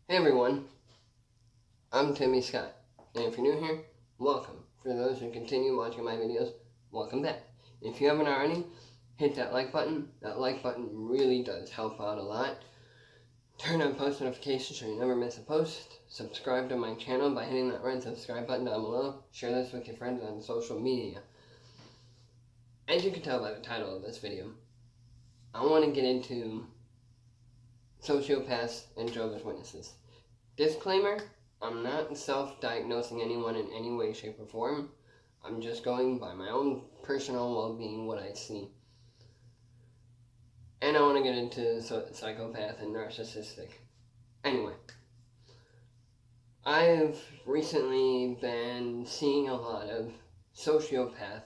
Hey everyone, I'm Timmy Scott, and if you're new here, welcome. For those who continue watching my videos, welcome back. If you haven't already, hit that like button. That like button really does help out a lot. Turn on post notifications so you never miss a post. Subscribe to my channel by hitting that red subscribe button down below. Share this with your friends on social media. As you can tell by the title of this video, I want to get into sociopaths and Jehovah's Witnesses. Disclaimer, I'm not self-diagnosing anyone in any way, shape, or form. I'm just going by my own personal well-being, what I see. And I want to get into psychopath and narcissistic. Anyway, I've recently been seeing a lot of sociopath,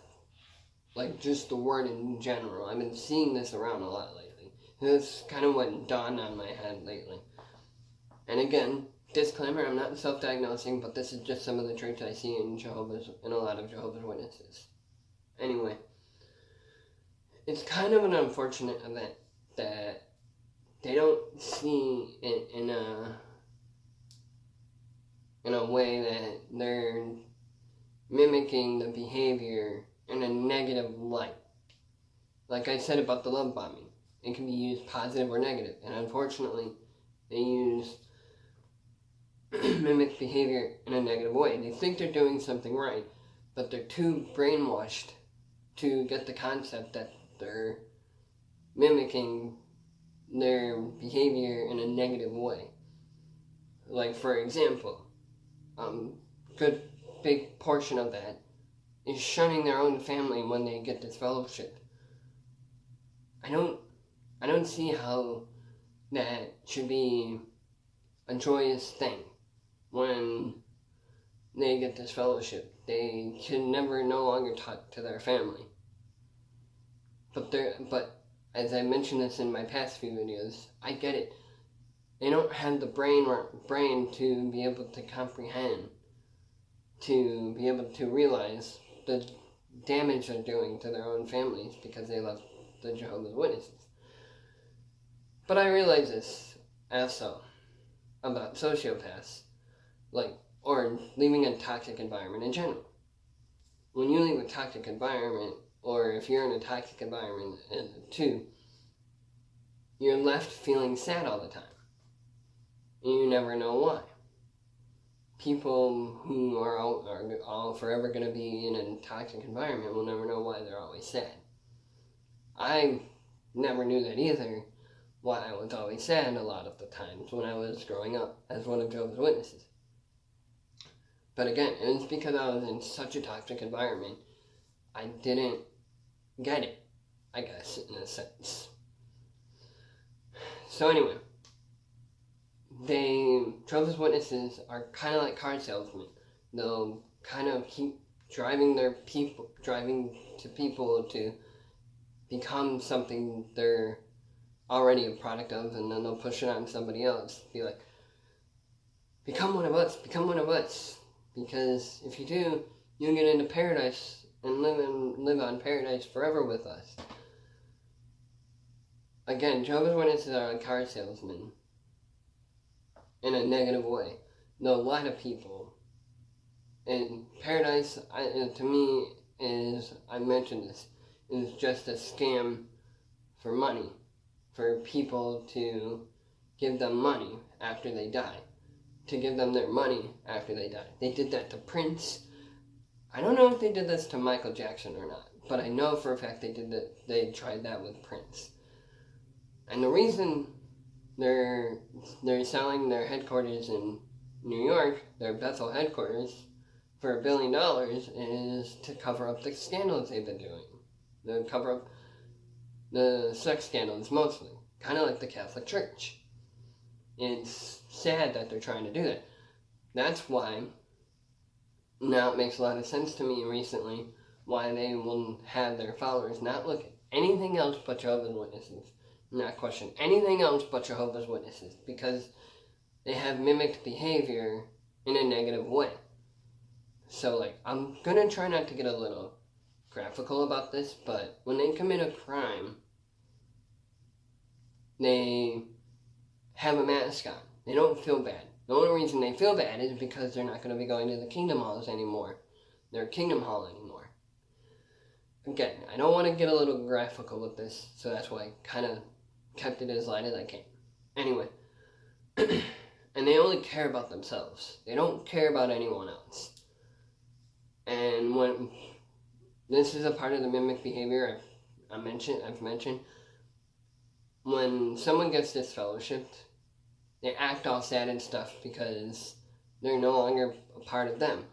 like just the word in general. I've been seeing this around a lot lately. That's kind of what dawned on my head lately. And again, disclaimer, I'm not self-diagnosing, but this is just some of the traits I see in a lot of Jehovah's Witnesses. Anyway, it's kind of an unfortunate event that they don't see it in a way that they're mimicking the behavior in a negative light. Like I said about the love bombing. It can be used positive or negative, and unfortunately, they use mimic behavior in a negative way. They think they're doing something right, but they're too brainwashed to get the concept that they're mimicking their behavior in a negative way. Like, for example, good big portion of that is shunning their own family when they get this fellowship. I don't see how that should be a joyous thing when they get this fellowship. They can never no longer talk to their family. But as I mentioned this in my past few videos, I get it. They don't have the brain to be able to comprehend, to be able to realize the damage they're doing to their own families because they love the Jehovah's Witnesses. But I realize this also about sociopaths, or leaving a toxic environment in general. When you leave a toxic environment, or if you're in a toxic environment too, you're left feeling sad all the time. And you never know why. People who are all forever going to be in a toxic environment will never know why they're always sad. I never knew that either, why I was always sad a lot of the times when I was growing up as one of Jehovah's Witnesses. But again, it was because I was in such a toxic environment, I didn't get it, I guess, in a sense. So anyway, Jehovah's Witnesses are kind of like car salesmen. They'll kind of keep driving to people to become something they're already a product of, and then they'll push it on somebody else. Be like, become one of us, because if you do, you'll get into paradise and live on paradise forever with us. Again, Jehovah's Witnesses are like car salesmen in a negative way. They'll lie to people. And paradise, to me, I mentioned this, is just a scam for money. For people to give them money after they die. To give them their money after they die. They did that to Prince. I don't know if they did this to Michael Jackson or not, but I know for a fact they tried that with Prince. And the reason they're selling their headquarters in New York, their Bethel headquarters, for $1 billion is to cover up the scandals they've been doing. To cover up the sex scandals mostly, kind of like the Catholic Church. It's sad that they're trying to do that. That's why, now it makes a lot of sense to me recently, why they will have their followers not look at anything else but Jehovah's Witnesses. Not question anything else but Jehovah's Witnesses, because they have mimicked behavior in a negative way. So, I'm gonna try not to get a little graphical about this, but when they commit a crime, they have a mask on. They don't feel bad. The only reason they feel bad is because they're not going to be going to the kingdom halls anymore. Their kingdom hall anymore. Again, I don't want to get a little graphical with this, so that's why I kind of kept it as light as I can. Anyway, and they only care about themselves. They don't care about anyone else. And when this is a part of the mimic behavior I've mentioned, when someone gets disfellowshipped, they act all sad and stuff because they're no longer a part of them.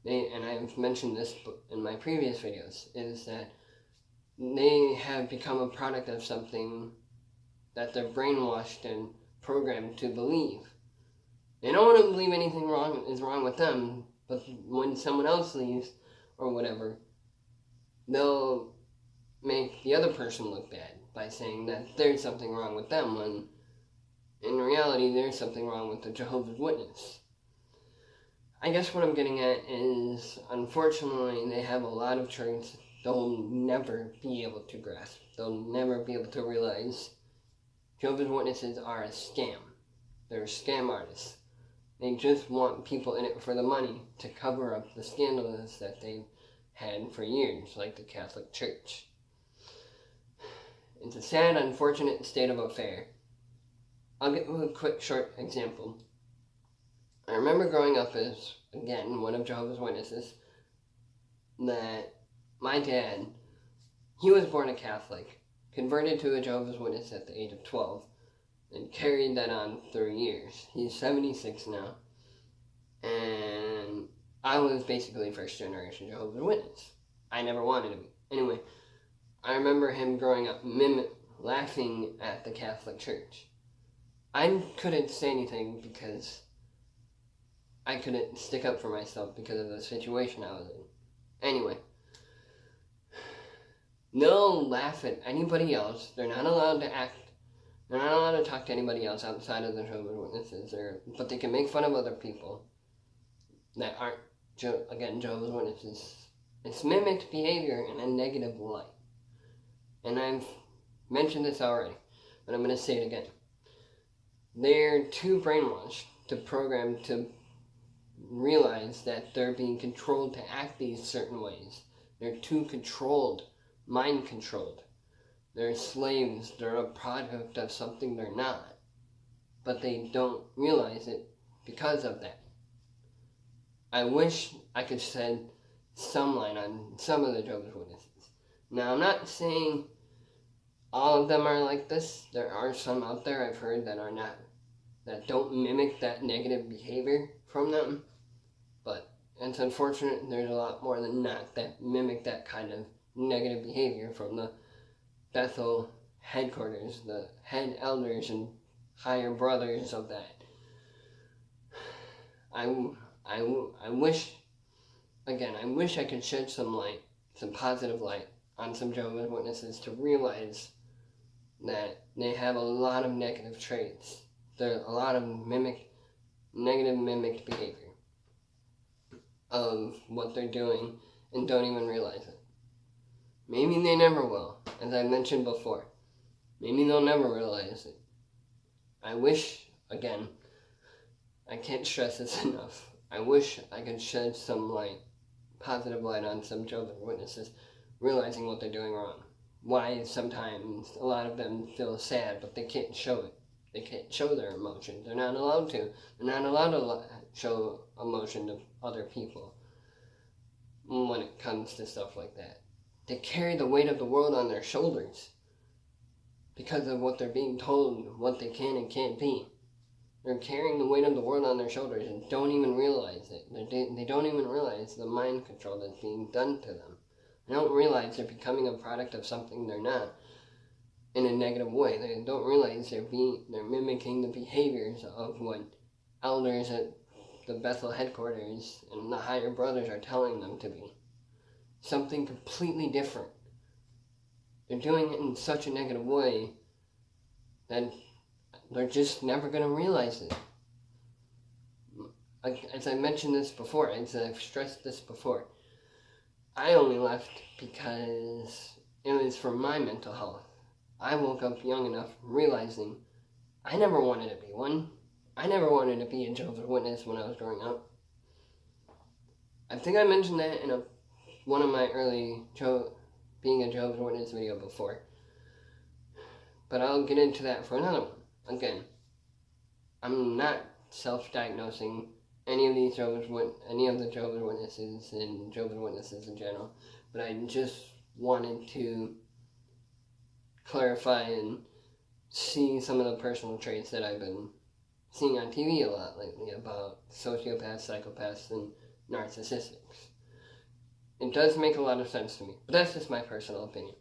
And I've mentioned this in my previous videos, is that they have become a product of something that they're brainwashed and programmed to believe. They don't want to believe anything is wrong with them, but when someone else leaves or whatever, they'll make the other person look bad by saying that there's something wrong with them, when in reality there's something wrong with the Jehovah's Witness. I guess what I'm getting at is, unfortunately, they have a lot of traits they'll never be able to grasp. They'll never be able to realize Jehovah's Witnesses are a scam. They're scam artists. They just want people in it for the money to cover up the scandals that they've had for years, like the Catholic Church. It's a sad, unfortunate state of affair. I'll give you a quick, short example. I remember growing up as, again, one of Jehovah's Witnesses, that my dad, he was born a Catholic, converted to a Jehovah's Witness at the age of 12, and carried that on through years. He's 76 now, and I was basically first generation Jehovah's Witness. I never wanted to be. Anyway, I remember him growing up laughing at the Catholic Church. I couldn't say anything because I couldn't stick up for myself because of the situation I was in. Anyway, they'll laugh at anybody else. They're not allowed to talk to anybody else outside of the Jehovah's Witnesses, but they can make fun of other people that aren't, Jehovah's Witnesses. It's mimicked behavior in a negative light. And I've mentioned this already, but I'm going to say it again. They're too brainwashed to program to realize that they're being controlled to act these certain ways. They're too controlled, mind controlled. They're slaves. They're a product of something they're not. But they don't realize it because of that. I wish I could shed some light on some of the Jehovah's Witnesses. Now, I'm not saying all of them are like this. There are some out there I've heard that are not, that don't mimic that negative behavior from them. But it's unfortunate there's a lot more than not that mimic that kind of negative behavior from the Theyll headquarters, the head elders and higher brothers of that. I wish I could shed some light, some positive light on some Jehovah's Witnesses to realize that they have a lot of negative traits. There's a lot of negative mimicked behavior of what they're doing and don't even realize it. Maybe they never will, as I mentioned before. Maybe they'll never realize it. I wish, again, I can't stress this enough. I wish I could shed some light, positive light on some Jehovah's Witnesses realizing what they're doing wrong. Why sometimes a lot of them feel sad, but they can't show it. They can't show their emotions. They're not allowed to. They're not allowed to show emotion to other people when it comes to stuff like that. They carry the weight of the world on their shoulders because of what they're being told, what they can and can't be. They're carrying the weight of the world on their shoulders and don't even realize it. They don't even realize the mind control that's being done to them. They don't realize they're becoming a product of something they're not in a negative way. They don't realize they're mimicking the behaviors of what elders at the Theyll headquarters and the higher brothers are telling them to be. Something completely different. They're doing it in such a negative way that they're just never going to realize it. As I mentioned this before, as I've stressed this before, I only left because it was for my mental health. I woke up young enough realizing I never wanted to be one. I never wanted to be a Jehovah's Witness when I was growing up. I think I mentioned that in one of my early being a Jehovah's Witness video before. But I'll get into that for another one. Again, I'm not self-diagnosing any of the Jehovah's Witnesses and Jehovah's Witnesses in general, but I just wanted to clarify and see some of the personal traits that I've been seeing on TV a lot lately about sociopaths, psychopaths, and narcissists. It does make a lot of sense to me, but that's just my personal opinion.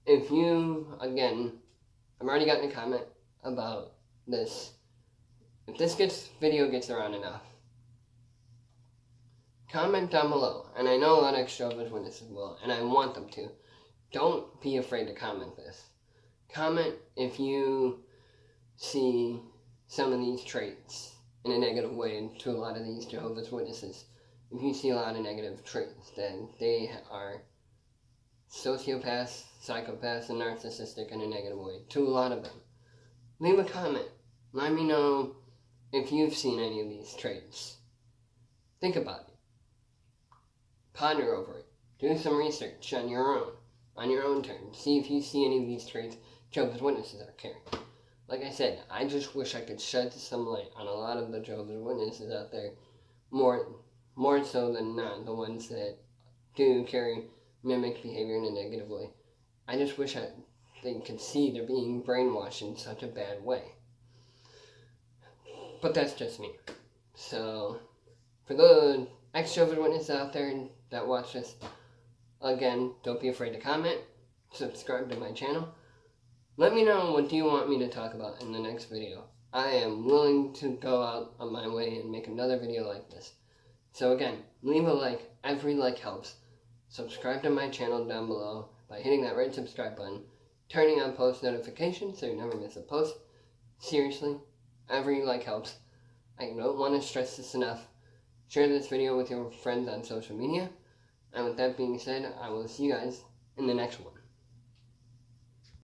If you, again, I've already gotten a comment about this. If this video gets around enough, comment down below. And I know a lot of Jehovah's Witnesses will, and I want them to. Don't be afraid to comment this. Comment if you see some of these traits in a negative way to a lot of these Jehovah's Witnesses. If you see a lot of negative traits, then they are sociopaths, psychopaths, and narcissistic in a negative way to a lot of them. Leave a comment. Let me know if you've seen any of these traits. Think about it. Ponder over it. Do some research on your own terms. See if you see any of these traits Jehovah's Witnesses are carrying. Like I said, I just wish I could shed some light on a lot of the Jehovah's Witnesses out there, more so than not the ones that do carry mimicked behavior in a negative way. I just wish they could see they're being brainwashed in such a bad way. But that's just me. So, for the ex-Jehovah's Witnesses out there that watch this, again, don't be afraid to comment, subscribe to my channel. Let me know what do you want me to talk about in the next video. I am willing to go out on my way and make another video like this. So again, leave a like. Every like helps. Subscribe to my channel down below by hitting that red subscribe button, turning on post notifications so you never miss a post. Seriously, every like helps. I don't want to stress this enough. Share this video with your friends on social media. And with that being said, I will see you guys in the next one.